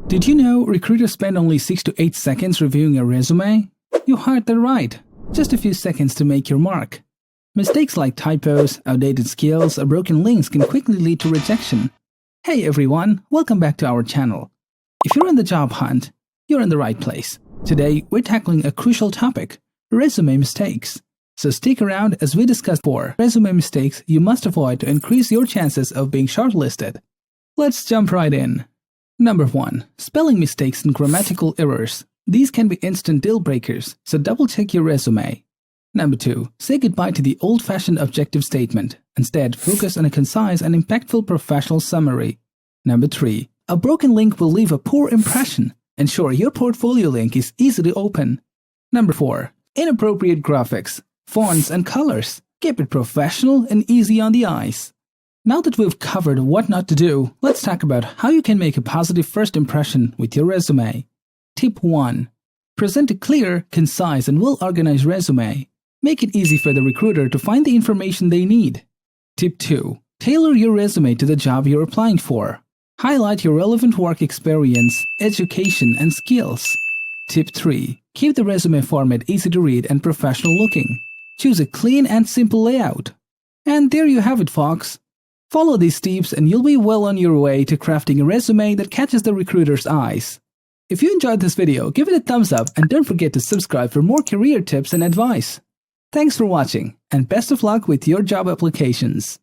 Did you know recruiters spend only 6 to 8 seconds reviewing a resume? You heard that right. Just a few seconds to make your mark. Mistakes like typos, outdated skills, or broken links can quickly lead to rejection. Hey everyone, welcome back to our channel. If you're in the job hunt, you're in the right place. Today, we're tackling a crucial topic, resume mistakes. So stick around as we discuss 4 resume mistakes you must avoid to increase your chances of being shortlisted. Let's jump right in. Number 1. Spelling mistakes and grammatical errors. These can be instant deal breakers, so double check your resume. Number 2. Say goodbye to the old-fashioned objective statement. Instead, focus on a concise and impactful professional summary. Number 3. A broken link will leave a poor impression. Ensure your portfolio link is easy to open. Number 4. Inappropriate graphics, fonts, and colors. Keep it professional and easy on the eyes. Now that we've covered what not to do, let's talk about how you can make a positive first impression with your resume. Tip 1. Present a clear, concise, and well-organized resume. Make it easy for the recruiter to find the information they need. Tip 2. Tailor your resume to the job you're applying for. Highlight your relevant work experience, education, and skills. Tip 3. Keep the resume format easy to read and professional looking. Choose a clean and simple layout. And there you have it, folks. Follow these tips and you'll be well on your way to crafting a resume that catches the recruiter's eyes. If you enjoyed this video, give it a thumbs up and don't forget to subscribe for more career tips and advice. Thanks for watching and best of luck with your job applications.